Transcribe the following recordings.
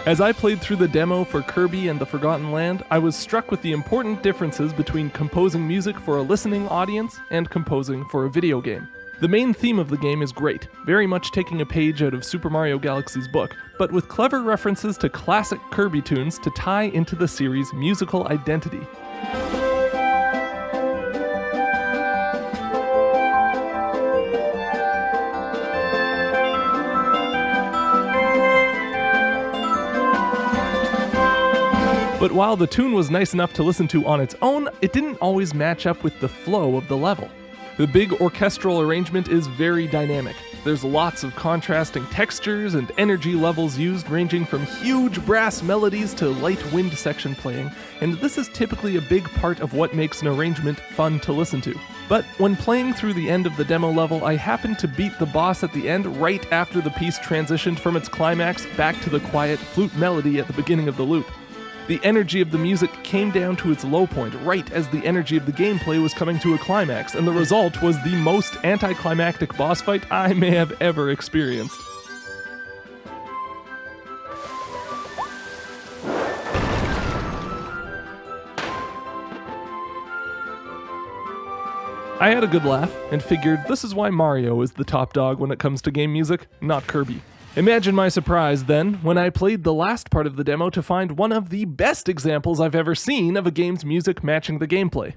As I played through the demo for Kirby and the Forgotten Land, I was struck with the important differences between composing music for a listening audience and composing for a video game. The main theme of the game is great, very much taking a page out of Super Mario Galaxy's book, but with clever references to classic Kirby tunes to tie into the series' musical identity. But while the tune was nice enough to listen to on its own, it didn't always match up with the flow of the level. The big orchestral arrangement is very dynamic. There's lots of contrasting textures and energy levels used, ranging from huge brass melodies to light wind section playing, and this is typically a big part of what makes an arrangement fun to listen to. But when playing through the end of the demo level, I happened to beat the boss at the end right after the piece transitioned from its climax back to the quiet flute melody at the beginning of the loop. The energy of the music came down to its low point right as the energy of the gameplay was coming to a climax, and the result was the most anticlimactic boss fight I may have ever experienced. I had a good laugh, and figured this is why Mario is the top dog when it comes to game music, not Kirby. Imagine my surprise, then, when I played the last part of the demo to find one of the best examples I've ever seen of a game's music matching the gameplay.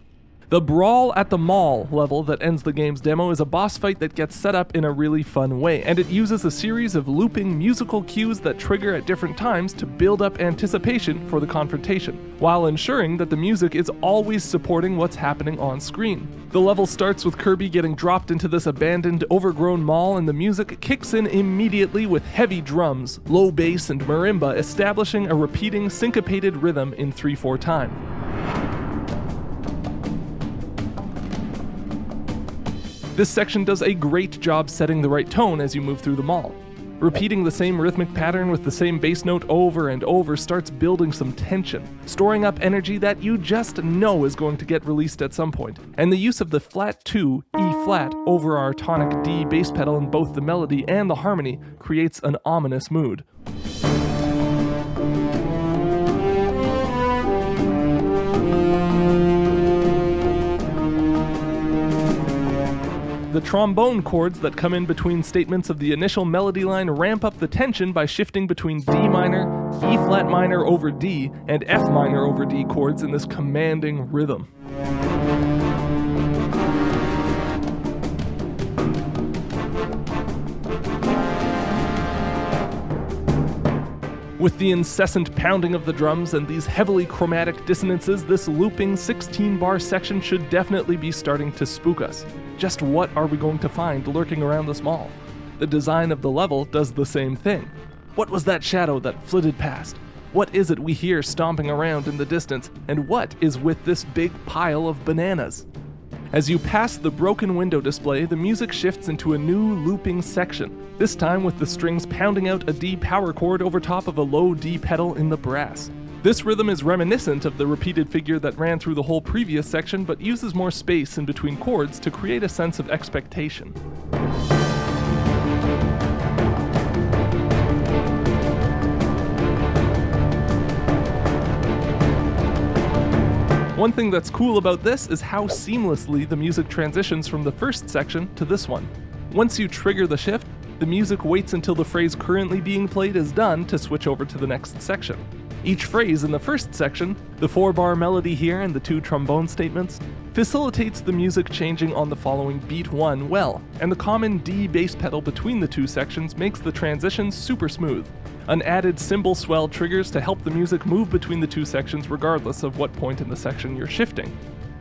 The Brawl at the Mall level that ends the game's demo is a boss fight that gets set up in a really fun way, and it uses a series of looping musical cues that trigger at different times to build up anticipation for the confrontation, while ensuring that the music is always supporting what's happening on screen. The level starts with Kirby getting dropped into this abandoned, overgrown mall, and the music kicks in immediately with heavy drums, low bass, and marimba, establishing a repeating syncopated rhythm in 3/4 time. This section does a great job setting the right tone as you move through the mall. Repeating the same rhythmic pattern with the same bass note over and over starts building some tension, storing up energy that you just know is going to get released at some point. And the use of the flat 2 E flat over our tonic D bass pedal in both the melody and the harmony creates an ominous mood. The trombone chords that come in between statements of the initial melody line ramp up the tension by shifting between D minor, E flat minor over D, and F minor over D chords in this commanding rhythm. With the incessant pounding of the drums and these heavily chromatic dissonances, this looping 16-bar section should definitely be starting to spook us. Just what are we going to find lurking around this mall? The design of the level does the same thing. What was that shadow that flitted past? What is it we hear stomping around in the distance? And what is with this big pile of bananas? As you pass the broken window display, the music shifts into a new looping section, this time with the strings pounding out a D power chord over top of a low D pedal in the brass. This rhythm is reminiscent of the repeated figure that ran through the whole previous section, but uses more space in between chords to create a sense of expectation. One thing that's cool about this is how seamlessly the music transitions from the first section to this one. Once you trigger the shift, the music waits until the phrase currently being played is done to switch over to the next section. Each phrase in the first section, the 4-bar melody here and the 2 trombone statements, facilitates the music changing on the following beat 1 well, and the common D bass pedal between the 2 sections makes the transition super smooth. An added cymbal swell triggers to help the music move between the 2 sections regardless of what point in the section you're shifting.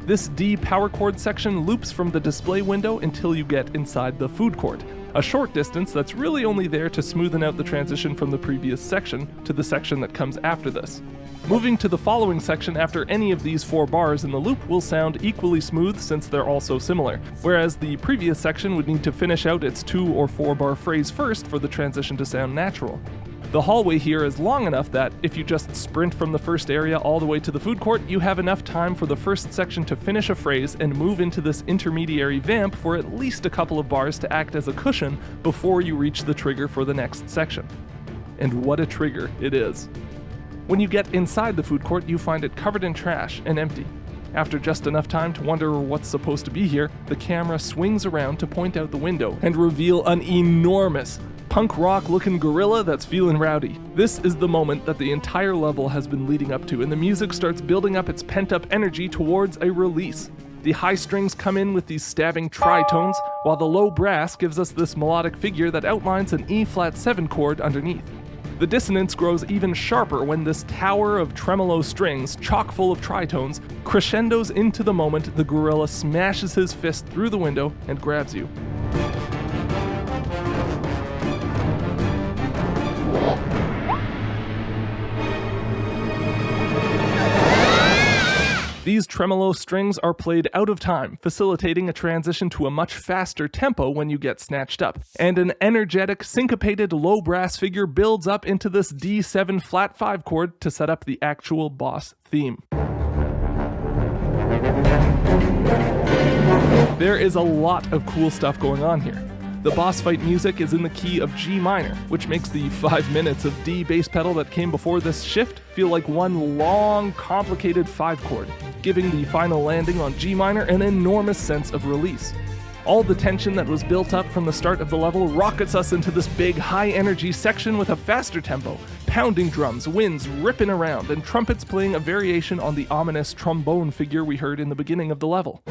This D power chord section loops from the display window until you get inside the food court, a short distance that's really only there to smoothen out the transition from the previous section to the section that comes after this. Moving to the following section after any of these 4 bars in the loop will sound equally smooth since they're all so similar, whereas the previous section would need to finish out its 2 or 4 bar phrase first for the transition to sound natural. The hallway here is long enough that, if you just sprint from the first area all the way to the food court, you have enough time for the first section to finish a phrase and move into this intermediary vamp for at least a couple of bars to act as a cushion before you reach the trigger for the next section. and what a trigger it is. When you get inside the food court, you find it covered in trash and empty. After just enough time to wonder what's supposed to be here, the camera swings around to point out the window and reveal an enormous, punk rock looking gorilla that's feeling rowdy. This is the moment that the entire level has been leading up to, and the music starts building up its pent up energy towards a release. The high strings come in with these stabbing tritones, while the low brass gives us this melodic figure that outlines an E-flat 7 chord underneath. The dissonance grows even sharper when this tower of tremolo strings, chock full of tritones, crescendos into the moment the gorilla smashes his fist through the window and grabs you. These tremolo strings are played out of time, facilitating a transition to a much faster tempo when you get snatched up, and an energetic, syncopated low brass figure builds up into this D7 flat 5 chord to set up the actual boss theme. There is a lot of cool stuff going on here. The boss fight music is in the key of G minor, which makes the 5 minutes of D bass pedal that came before this shift feel like one long, complicated 5 chord, giving the final landing on G minor an enormous sense of release. All the tension that was built up from the start of the level rockets us into this big, high-energy section with a faster tempo, pounding drums, winds ripping around, and trumpets playing a variation on the ominous trombone figure we heard in the beginning of the level.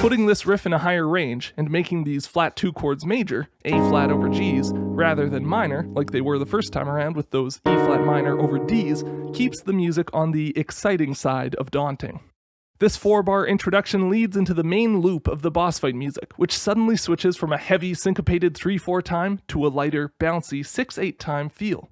Putting this riff in a higher range and making these flat 2 chords major, A flat over G's, rather than minor, like they were the first time around with those E flat minor over D's, keeps the music on the exciting side of daunting. This 4-bar introduction leads into the main loop of the boss fight music, which suddenly switches from a heavy syncopated 3/4 time to a lighter, bouncy 6/8 time feel.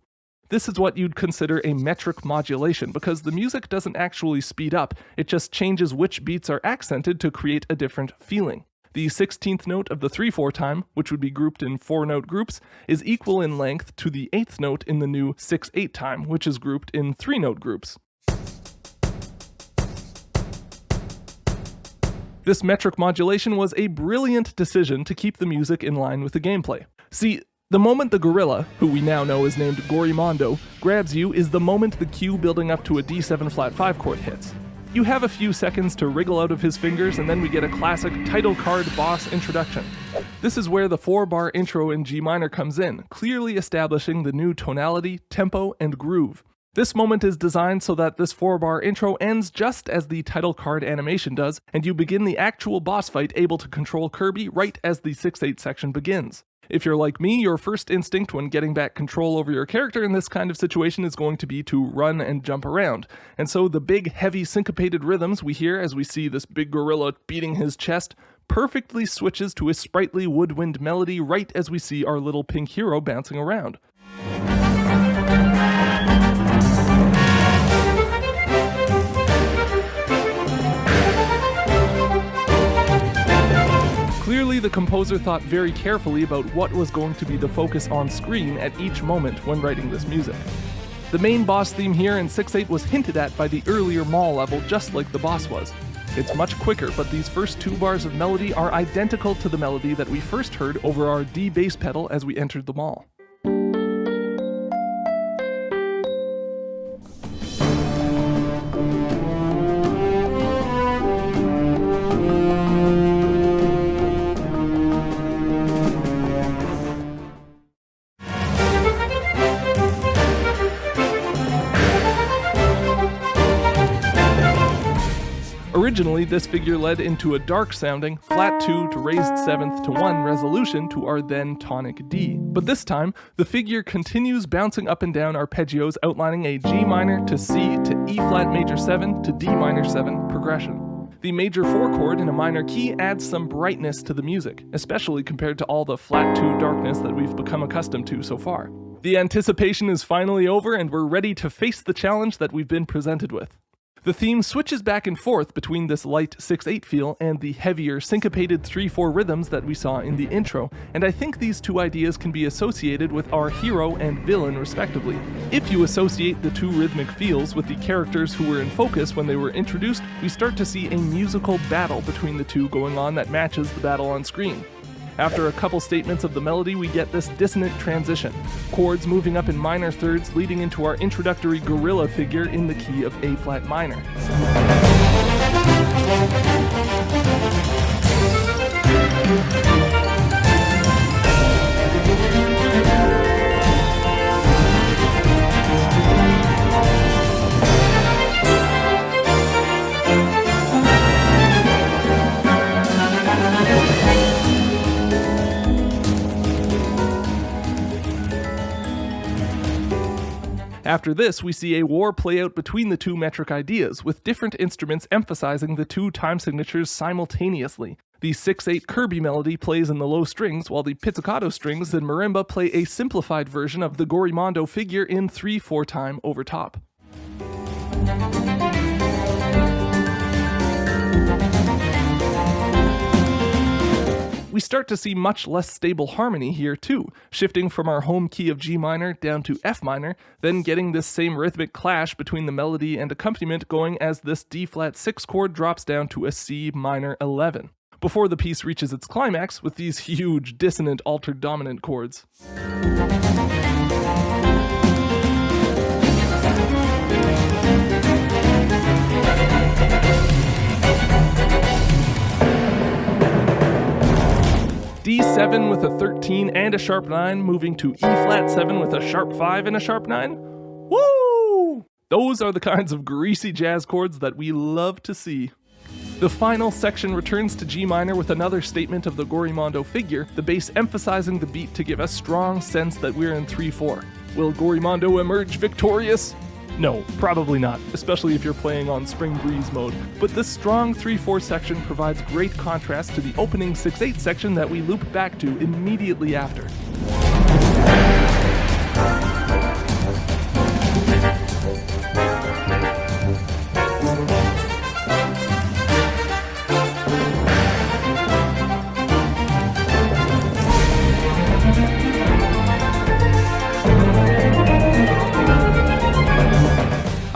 This is what you'd consider a metric modulation, because the music doesn't actually speed up, it just changes which beats are accented to create a different feeling. The 16th note of the 3/4 time, which would be grouped in 4-note groups, is equal in length to the 8th note in the new 6/8 time, which is grouped in 3-note groups. This metric modulation was a brilliant decision to keep the music in line with the gameplay. See, the moment the gorilla, who we now know is named Gorimondo, grabs you is the moment the cue building up to a D7 flat 5 chord hits. You have a few seconds to wriggle out of his fingers, and then we get a classic title card boss introduction. This is where the 4-bar intro in G minor comes in, clearly establishing the new tonality, tempo, and groove. This moment is designed so that this 4-bar intro ends just as the title card animation does, and you begin the actual boss fight able to control Kirby right as the 6/8 section begins. If you're like me, your first instinct when getting back control over your character in this kind of situation is going to be to run and jump around. And so the big, heavy, syncopated rhythms we hear as we see this big gorilla beating his chest perfectly switches to a sprightly woodwind melody right as we see our little pink hero bouncing around. Clearly, the composer thought very carefully about what was going to be the focus on screen at each moment when writing this music. The main boss theme here in 6/8 was hinted at by the earlier mall level, just like the boss was. It's much quicker, but these first 2 bars of melody are identical to the melody that we first heard over our D bass pedal as we entered the mall. Originally, this figure led into a dark-sounding, flat 2 to raised 7th to 1 resolution to our then tonic D. But this time, the figure continues bouncing up and down arpeggios outlining a G minor to C to E flat major 7 to D minor 7 progression. The major 4 chord in a minor key adds some brightness to the music, especially compared to all the flat 2 darkness that we've become accustomed to so far. The anticipation is finally over, and we're ready to face the challenge that we've been presented with. The theme switches back and forth between this light 6/8 feel and the heavier syncopated 3/4 rhythms that we saw in the intro, and I think these two ideas can be associated with our hero and villain respectively. If you associate the two rhythmic feels with the characters who were in focus when they were introduced, we start to see a musical battle between the two going on that matches the battle on screen. After a couple statements of the melody, we get this dissonant transition, chords moving up in minor thirds leading into our introductory gorilla figure in the key of A flat minor. After this, we see a war play out between the two metric ideas, with different instruments emphasizing the two time signatures simultaneously. The 6/8 Kirby melody plays in the low strings, while the pizzicato strings and marimba play a simplified version of the Gorimondo figure in 3/4 time over top. We start to see much less stable harmony here too, shifting from our home key of G minor down to F minor, then getting this same rhythmic clash between the melody and accompaniment going as this D flat 6 chord drops down to a C minor 11, before the piece reaches its climax with these huge dissonant altered dominant chords. D7 with a 13 and a sharp 9, moving to E flat 7 with a sharp 5 and a sharp 9. Woo! Those are the kinds of greasy jazz chords that we love to see. The final section returns to G minor with another statement of the Gorimondo figure, the bass emphasizing the beat to give a strong sense that we're in 3/4. Will Gorimondo emerge victorious? No, probably not, especially if you're playing on Spring Breeze mode, but this strong 3/4 section provides great contrast to the opening 6/8 section that we loop back to immediately after.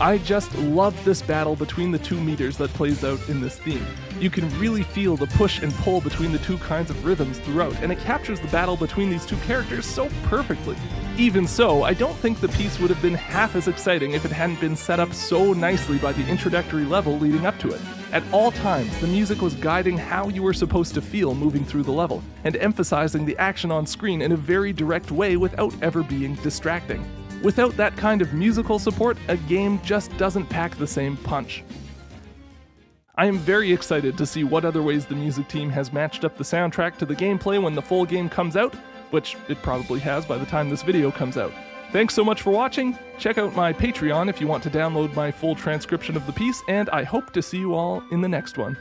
I just love this battle between the two meters that plays out in this theme. You can really feel the push and pull between the two kinds of rhythms throughout, and it captures the battle between these two characters so perfectly. Even so, I don't think the piece would have been half as exciting if it hadn't been set up so nicely by the introductory level leading up to it. At all times, the music was guiding how you were supposed to feel moving through the level, and emphasizing the action on screen in a very direct way without ever being distracting. Without that kind of musical support, a game just doesn't pack the same punch. I am very excited to see what other ways the music team has matched up the soundtrack to the gameplay when the full game comes out, which it probably has by the time this video comes out. Thanks so much for watching, check out my Patreon if you want to download my full transcription of the piece, and I hope to see you all in the next one.